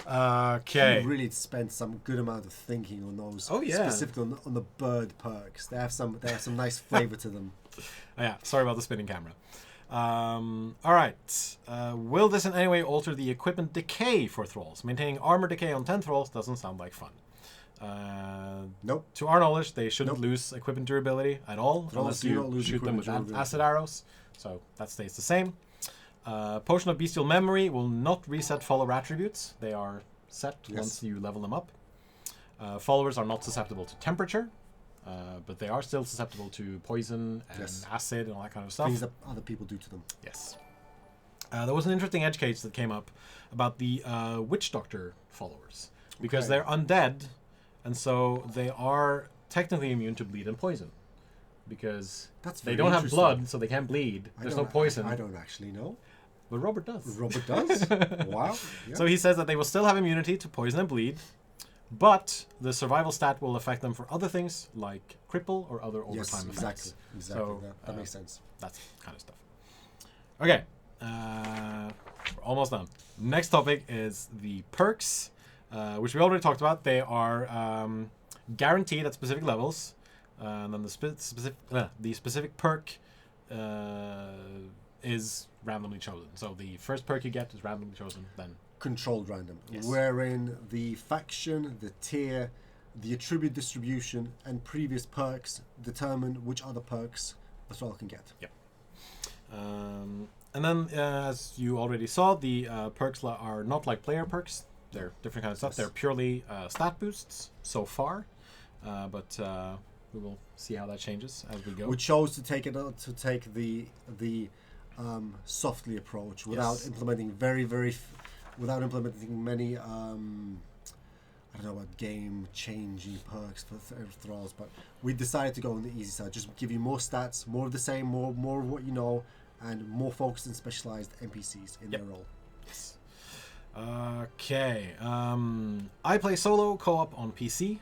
Okay. You really spent some good amount of thinking on those. Oh yeah. Specifically on the bird perks. They have some nice flavor to them. Yeah. Sorry about the spinning camera. All right. Will this in any way alter the equipment decay for thralls? Maintaining armor decay on 10 thralls doesn't sound like fun. Nope. To our knowledge, they shouldn't lose equipment durability at all unless you shoot them with acid arrows. So that stays the same. Potion of Bestial Memory will not reset follower attributes. They are set once you level them up. Followers are not susceptible to temperature, but they are still susceptible to poison and acid and all that kind of stuff. Things that other people do to them. Yes. There was an interesting edge case that came up about the Witch Doctor followers. Because they're undead, and so they are technically immune to bleed and poison. Because they don't have blood, so they can't bleed. There's no poison. I don't actually know. But Robert does. Robert does? Wow. Yeah. So he says that they will still have immunity to poison and bleed, but the survival stat will affect them for other things, like cripple or other overtime effects. Exactly. So, that makes sense. That kind of stuff. Okay. We're almost done. Next topic is the perks, which we already talked about. They are guaranteed at specific levels. And then the specific perk is randomly chosen. So the first perk you get is randomly chosen. Then controlled random, wherein the faction, the tier, the attribute distribution, and previous perks determine which other perks the thrall can get. Yep. And then, as you already saw, the perks are not like player perks. They're different kind of stuff. Yes. They're purely stat boosts so far, but we will see how that changes as we go. We chose to take the softly approach without Yes. implementing without implementing many I don't know about game-changing perks for thralls, but we decided to go on the easy side. Just give you more stats, more of the same, more of what you know, and more focused and specialized NPCs in their role. Yes. Okay. I play solo co-op on PC.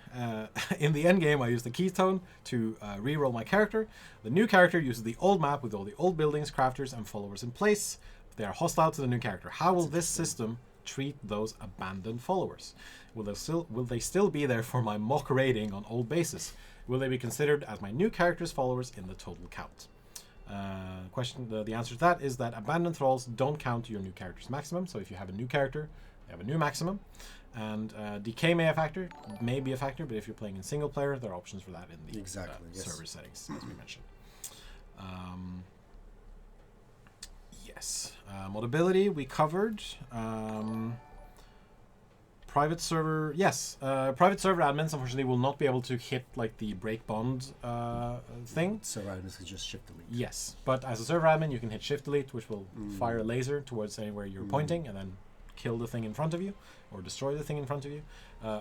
In the end game, I use the keystone to re-roll my character. The new character uses the old map with all the old buildings, crafters, and followers in place. They are hostile to the new character. How will this system treat those abandoned followers? Will they still be there for my mock raiding on old bases? Will they be considered as my new character's followers in the total count? The answer to that is that abandoned thralls don't count your new character's maximum. So if you have a new character, they have a new maximum. And decay may be a factor, but if you're playing in single player, there are options for that in the server settings, as we mentioned. Yes. Modability we covered. Private server, yes. Private server admins unfortunately will not be able to hit like the break bond thing. Server admins can just shift delete. Yes, but as a server admin, you can hit shift delete, which will fire a laser towards anywhere you're pointing, and then kill the thing in front of you or destroy the thing in front of you.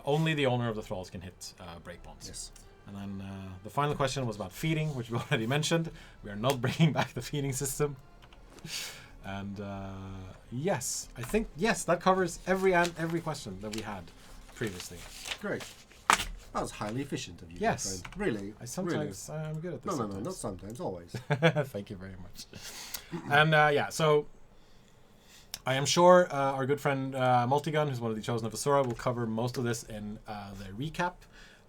Only the owner of the thralls can hit break bonds. Yes. And then the final question was about feeding, which we already mentioned. We are not bringing back the feeding system. And yes, I think that covers every question that we had previously. Great. That was highly efficient of you. Yes. My friend. Really. I'm good at this. No, not sometimes. Always. Thank you very much. And so I am sure our good friend Multigun, who's one of the chosen of Asura, will cover most of this in the recap.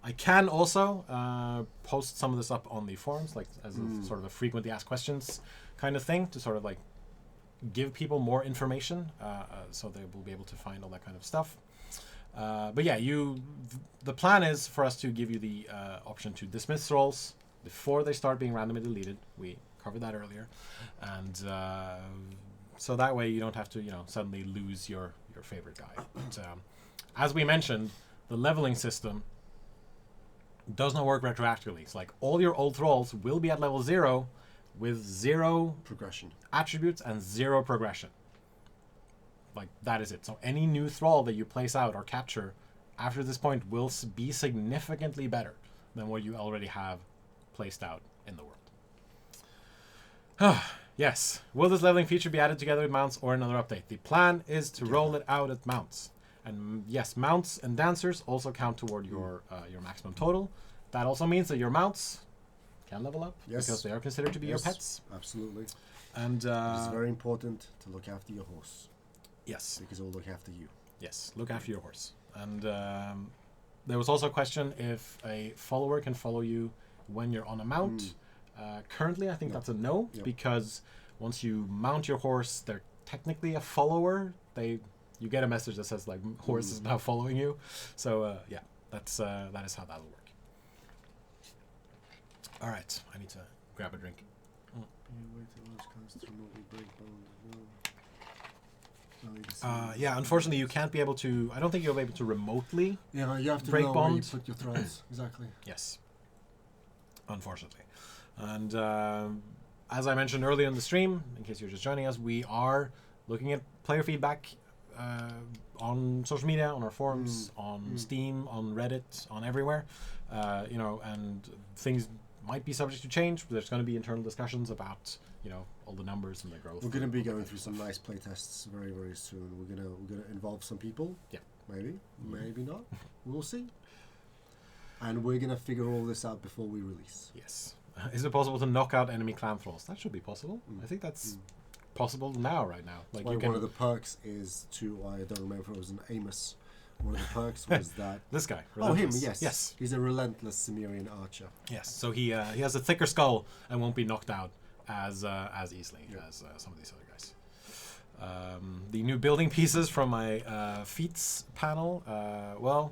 I can also post some of this up on the forums, like as a, sort of a frequently asked questions kind of thing, to sort of like give people more information, so they will be able to find all that kind of stuff. But yeah, the plan is for us to give you the option to dismiss thralls before they start being randomly deleted. We covered that earlier, and so that way you don't have to suddenly lose your favorite guy. But, as we mentioned, the leveling system does not work retroactively. It's like all your old thralls will be at level 0 with 0 progression attributes and 0 progression. Like that is it. So any new thrall that you place out or capture after this point will be significantly better than what you already have placed out in the world. Yes. Will this leveling feature be added together with mounts or another update? The plan is to roll it out at mounts. And yes, mounts and dancers also count toward your maximum total. That also means that your mounts can level up, because they are considered to be your pets. Absolutely. And it's very important to look after your horse. Yes. Because it will look after you. Yes, look after your horse. And there was also a question if a follower can follow you when you're on a mount. Currently, I think that's a no, because once you mount your horse, they're technically a follower. You get a message that says like horse is now following you. So yeah, that is how that will work. All right, I need to grab a drink. Yeah, unfortunately, you can't be able to. I don't think you'll be able to remotely. Yeah, you have to break know bond. where you put your thralls. Exactly. Yes. Unfortunately, and as I mentioned earlier in the stream, in case you're just joining us, we are looking at player feedback on social media, on our forums, on Steam, on Reddit, on everywhere. And things might be subject to change. There's going to be internal discussions about all the numbers and the growth. We're going to be going through some nice playtests very, very soon. We're gonna involve some people. Yeah, maybe not. We'll see. And we're gonna figure all this out before we release. Yes. Is it possible to knock out enemy clan thralls? That should be possible. I think that's possible right now. Like one of the perks is I don't remember if it was an Amos. One of the perks was that this guy. Him, yes. He's a relentless Cimmerian archer. Yes, so he has a thicker skull and won't be knocked out as easily as some of these other guys. The new building pieces from my feats panel.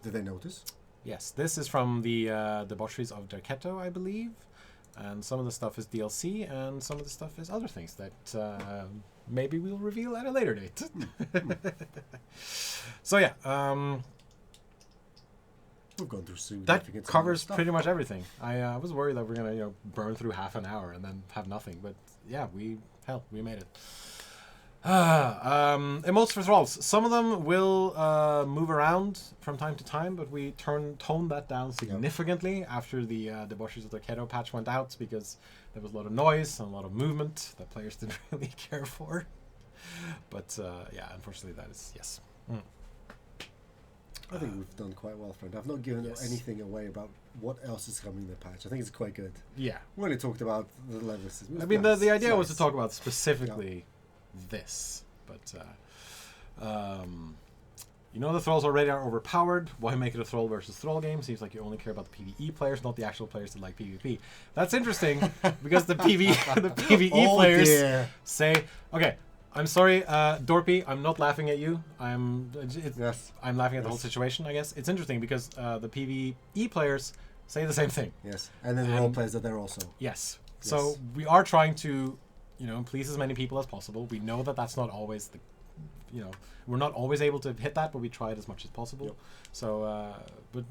Did they notice? Yes, this is from the debaucheries of Derketo, I believe. and some of the stuff is DLC, and some of the stuff is other things that maybe we'll reveal at a later date. So yeah, we've gone through that significant covers stuff. pretty much everything. I was worried that we're gonna burn through half an hour and then have nothing, but yeah, we made it. Emotes for thralls. Some of them will move around from time to time, but we toned that down significantly after the Debauchees of the Keto patch went out, because there was a lot of noise and a lot of movement that players didn't really care for. But yeah, unfortunately, that is yes. I think we've done quite well, friend. I've not given anything away about what else is coming in the patch. I think it's quite good. Yeah. We only talked about the level system. I mean, the idea was to talk about specifically this, but the thralls already are overpowered. Why make it a thrall versus thrall game? Seems like you only care about the PvE players, not the actual players that like PvP. That's interesting because the PvE players say, okay, I'm sorry, Dorpy, I'm not laughing at you. I'm laughing at the whole situation, I guess. It's interesting because the PvE players say the same thing. Yes, and then the role players are there also. Yes. So we are trying to, please as many people as possible. We know that that's not always the, we're not always able to hit that, but we try it as much as possible. Yep. So, but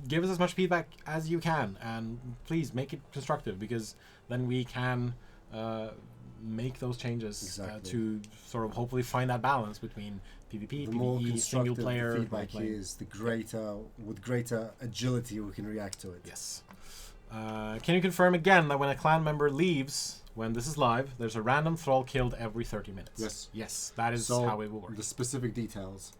give us as much feedback as you can, and please make it constructive, because then we can make those changes to sort of hopefully find that balance between PvP, PvE, single player. The feedback is the with greater agility we can react to it. Yes. Can you confirm again that when a clan member leaves, when this is live, there's a random thrall killed every 30 minutes? Yes. Yes, that is how it will work. The specific details.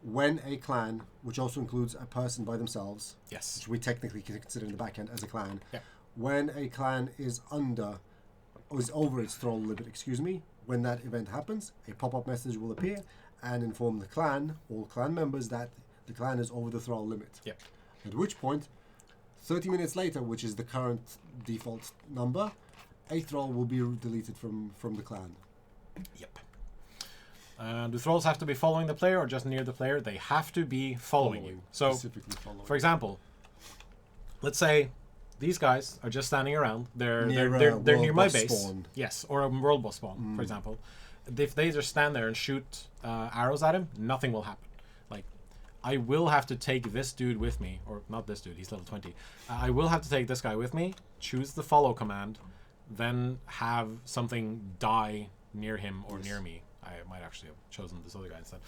When a clan, which also includes a person by themselves, yes, which we technically consider in the back end as a clan, yeah. When a clan is over its thrall limit, when that event happens, a pop-up message will appear and inform the clan, all clan members, that the clan is over the thrall limit. Yep. At which point, 30 minutes later, which is the current default number, a thrall will be deleted from the clan. Yep. Do thralls have to be following the player or just near the player? They have to be following you. So, for example, let's say these guys are just standing around. They're near my base. Spawn. Yes, or a world boss spawn, for example. If they just stand there and shoot arrows at him, nothing will happen. Like, I will have to take this dude with me, or not this dude, he's level 20. I will have to take this guy with me, choose the follow command, then have something die near him or near me. I might actually have chosen this other guy instead.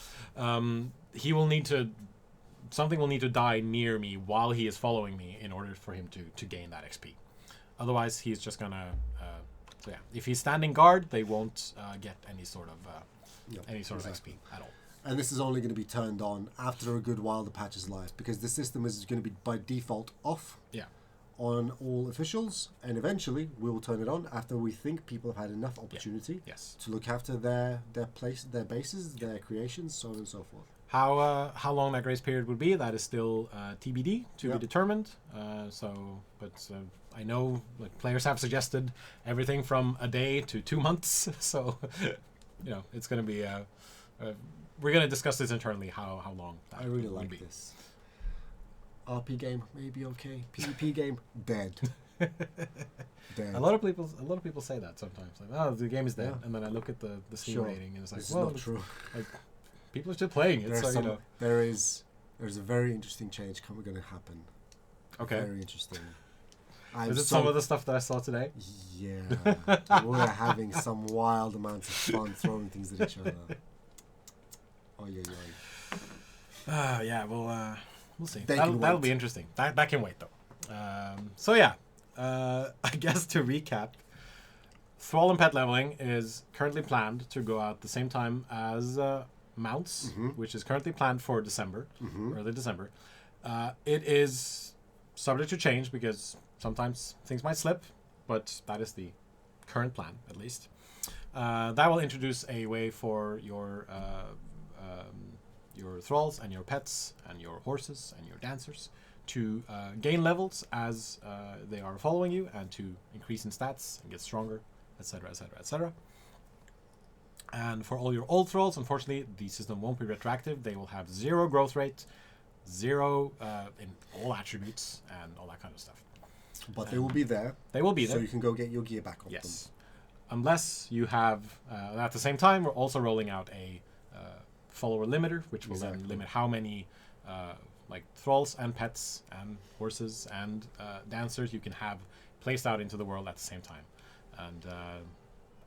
Something will need to die near me while he is following me in order for him to gain that XP. Otherwise, he's just gonna. So yeah, if he's standing guard, they won't get any sort of XP at all. And this is only going to be turned on after a good while the patch is live, because the system is going to be by default off. Yeah. On all officials, and eventually we will turn it on after we think people have had enough opportunity to look after their bases, their creations, so on and so forth. How long that grace period would be, that is still TBD, to be determined. I know players have suggested everything from a day to 2 months, so it's going to be. We're going to discuss this internally. How long? That I really will like be. this. RP game maybe okay. PvP game dead. Dead. A lot of people say that sometimes. Like, oh, the game is dead, and then I look at the Steam rating and it's like, this is not true. Like, people are still playing it. There's a very interesting change going to happen. Okay. Very interesting. Is it some of the stuff that I saw today? Yeah. We're having some wild amounts of fun throwing things at each other. Oh yeah. Yeah. Well. We'll see. That'll be interesting. That can wait though. So yeah, I guess to recap, Thrall and Pet leveling is currently planned to go out the same time as mounts, which is currently planned for December, early December. It is subject to change because sometimes things might slip, but that is the current plan at least. That will introduce a way for your thralls and your pets and your horses and your dancers to gain levels as they are following you, and to increase in stats and get stronger, etc., etc., etc. And for all your old thralls, unfortunately, the system won't be retroactive. They will have 0 growth rate, 0 in all attributes, and all that kind of stuff. But they will be there. They will be there. So you can go get your gear back on them. Yes. Unless you have, at the same time, we're also rolling out a follower limiter, which will then limit how many like thralls and pets and horses and dancers you can have placed out into the world at the same time. And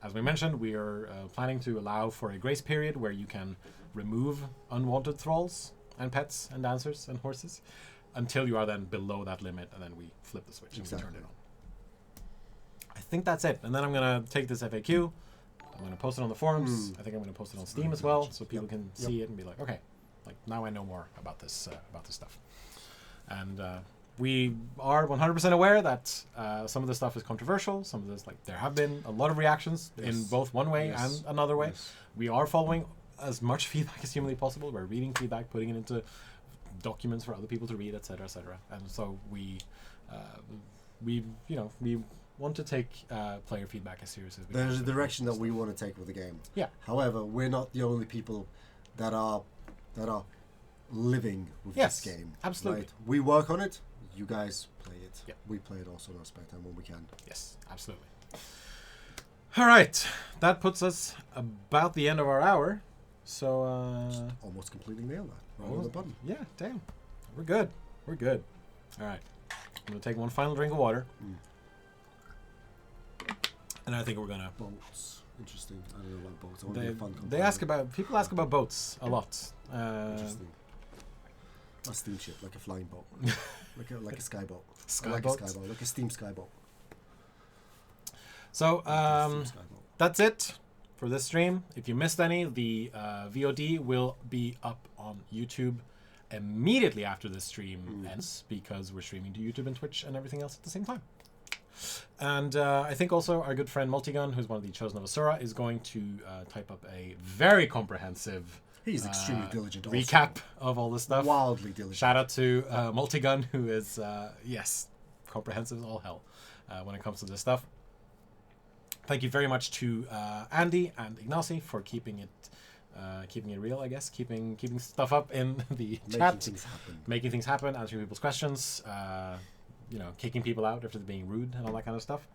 as we mentioned, we are planning to allow for a grace period where you can remove unwanted thralls and pets and dancers and horses until you are then below that limit, and then we flip the switch and we turn it on. I think that's it. And then I'm going to take this FAQ. I'm going to post it on the forums. I think I'm going to post it on Steam as well, so people can see it and be like, okay, like now I know more about this stuff. And we are 100% aware that some of this stuff is controversial. Some of this, like, there have been a lot of reactions in both one way and another way. We are following as much feedback as humanly possible. We're reading feedback, putting it into documents for other people to read, etc., etc. And so we want to take player feedback as seriously as we can. There's a direction that we want to take with the game. Yeah. However, we're not the only people that are living with this game. Absolutely. Right? We work on it. You guys play it. Yep. We play it also in our spare time when we can. Yes, absolutely. All right, that puts us about the end of our hour. So almost completely nailed that. Right on the button. Yeah, damn. We're good. We're good. All right. I'm gonna take one final drink of water. And I think we're gonna boats. Interesting. I don't know about boats. I want to be a fun people ask about boats a lot. Interesting. A steamship, like a flying boat, like a skyboat, like a steam skyboat. So that's it for this stream. If you missed any, the VOD will be up on YouTube immediately after this stream ends, because we're streaming to YouTube and Twitch and everything else at the same time. And I think also our good friend Multigun, who's one of the Chosen of Asura, is going to type up a very comprehensive He's extremely diligent recap of all this stuff. Wildly diligent. Shout out to Multigun, who is, comprehensive as all hell when it comes to this stuff. Thank you very much to Andy and Ignacy for keeping it real, I guess, keeping stuff up in the chat, making things happen, answering people's questions, kicking people out after being rude and all that kind of stuff.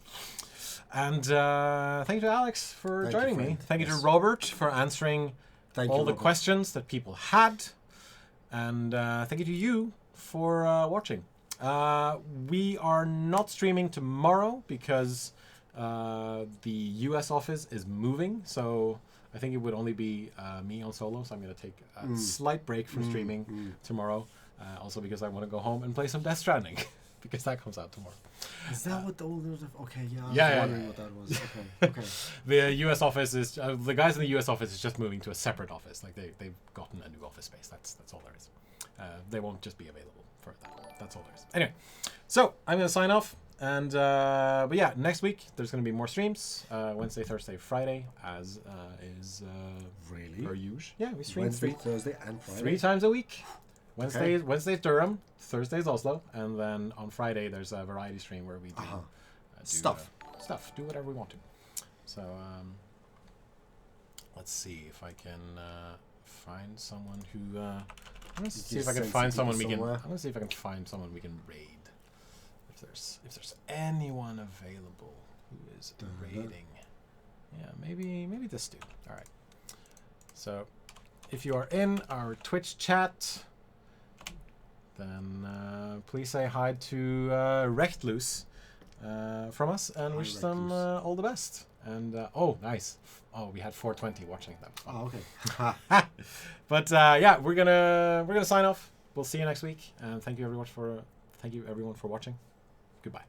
And thank you to Alex for joining me. Thank you to Robert for answering all the questions that people had. And thank you to you for watching. We are not streaming tomorrow because the US office is moving. So I think it would only be me on solo. So I'm going to take a slight break from streaming tomorrow. Also because I want to go home and play some Death Stranding. Because that comes out tomorrow. Is that what the older? Okay, yeah. Yeah. What that was. Okay. The U.S. office is the guys in the U.S. office is just moving to a separate office. Like they've gotten a new office space. That's all there is. They won't just be available for that. That's all there is. Anyway, so I'm gonna sign off. And but yeah, next week there's gonna be more streams. Wednesday, Thursday, Friday, as is really per usual. Yeah, we stream Wednesday, Thursday, and Friday. 3 times a week. Wednesday's Durham, Thursday's Oslo, and then on Friday there's a variety stream where we do, do whatever we want to. So let's see if I can find someone who. I'm gonna see if I can find someone we can. I'm gonna see if I can find someone we can raid. If there's anyone available who is raiding, yeah, maybe this dude. All right. So if you are in our Twitch chat, then please say hi to Rectlus from us and wish them all the best. And nice. Oh, we had 420 watching that. Oh, okay. But yeah, we're gonna sign off. We'll see you next week. And thank you everyone for watching. Goodbye.